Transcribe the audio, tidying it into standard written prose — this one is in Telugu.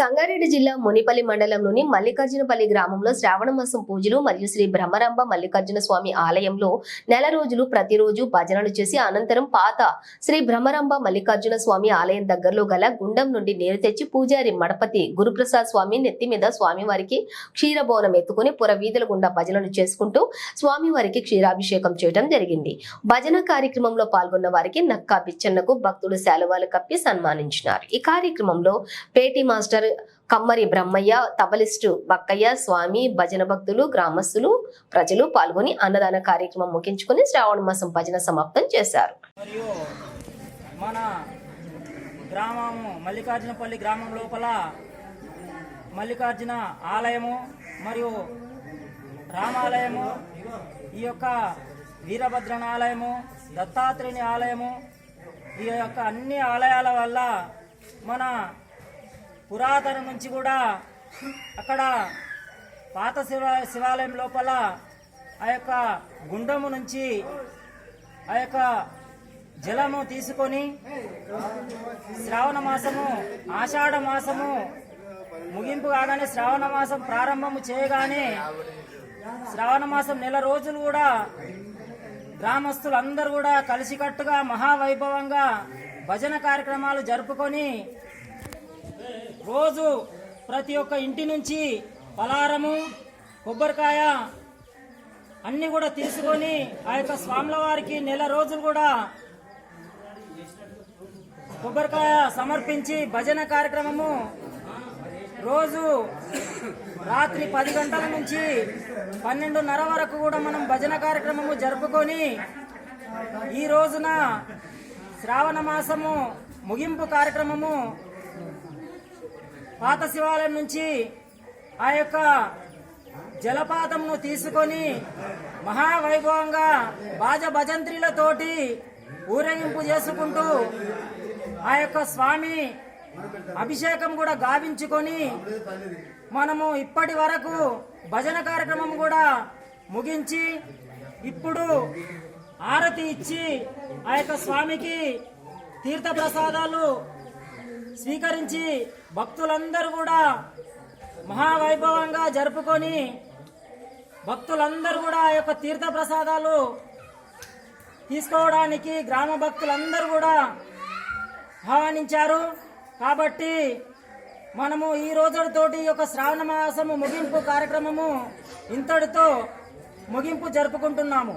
సంగారెడ్డి జిల్లా మునిపల్లి మండలంలోని మల్లికార్జునపల్లి గ్రామంలో శ్రావణ మాసం పూజలు మరియు శ్రీ బ్రహ్మరాంబ మల్లికార్జున స్వామి ఆలయంలో నెల రోజులు ప్రతిరోజు భజనలు చేసి అనంతరం పాత శ్రీ బ్రహ్మరాంబ మల్లికార్జున స్వామి ఆలయం దగ్గరలో గల గుండం నుండి నీరు తెచ్చి పూజారి మడపతి గురుప్రసాద్ స్వామి నెత్తి మీద స్వామివారికి క్షీరబోనం ఎత్తుకుని పుర వీధుల గుండా భజనలు చేసుకుంటూ స్వామివారికి క్షీరాభిషేకం చేయడం జరిగింది. భజన కార్యక్రమంలో పాల్గొన్న వారికి నక్కా పిచ్చన్నకు భక్తులు శాలువాలు కప్పి సన్మానించినారు. ఈ కార్యక్రమంలో పేటి మాస్టర్ కమ్మరి బ్రహ్మయ్య, తబలిస్టు బక్కయ్య, స్వామి, భజన భక్తులు, గ్రామస్తులు, ప్రజలు పాల్గొని అన్నదాన కార్యక్రమం ముగించుకుని శ్రావణ మాసం భజన సమాప్తం చేశారు. మరియు మన గ్రామము మల్లికార్జునపల్లి గ్రామం లోపల మల్లికార్జున ఆలయము మరియు రామాలయము, ఈ యొక్క వీరభద్రన ఆలయము, దత్తాత్రేయుని ఆలయము, ఈ యొక్క అన్ని ఆలయాల వల్ల మన పురాతన నుంచి కూడా అక్కడ పాత శివాలయం లోపల ఆ యొక్క గుండము నుంచి ఆ యొక్క జలము తీసుకొని శ్రావణ మాసము, ఆషాఢ మాసము ముగింపు కాగానే శ్రావణ మాసం ప్రారంభము చేయగానే శ్రావణ మాసం నెల రోజులు కూడా గ్రామస్తులందరూ కూడా కలిసికట్టుగా మహావైభవంగా భజన కార్యక్రమాలు జరుపుకొని రోజు ప్రతి ఒక్క ఇంటి నుంచి పలారము, కొబ్బరికాయ అన్ని కూడా తీసుకొని ఆ యొక్క స్వాముల వారికి నెల రోజులు కూడా కొబ్బరికాయ సమర్పించి భజన కార్యక్రమము రోజు రాత్రి 10 గంటల నుంచి 12:30 వరకు కూడా మనం భజన కార్యక్రమము జరుపుకొని ఈ రోజున శ్రావణ మాసము ముగింపు కార్యక్రమము పాత శివాలయం నుంచి ఆ యొక్క జలపాతంను తీసుకొని మహావైభవంగా బాజ భజంత్రీలతోటి ఊరేగింపు చేసుకుంటూ ఆ యొక్క స్వామి అభిషేకం కూడా గావించుకొని మనము ఇప్పటి వరకు భజన కార్యక్రమం కూడా ముగించి ఇప్పుడు ఆరతి ఇచ్చి ఆ యొక్క స్వామికి తీర్థ ప్రసాదాలు స్వీకరించి భక్తులందరూ కూడా మహావైభవంగా జరుపుకొని భక్తులందరూ కూడా ఆ యొక్క తీర్థ ప్రసాదాలు తీసుకోవడానికి గ్రామ భక్తులందరూ కూడా ఆహ్వానించారు. కాబట్టి మనము ఈ రోజుతోటి ఈ యొక్క శ్రావణ మాసము ముగింపు కార్యక్రమము ఇంతటితో ముగింపు జరుపుకుంటున్నాము.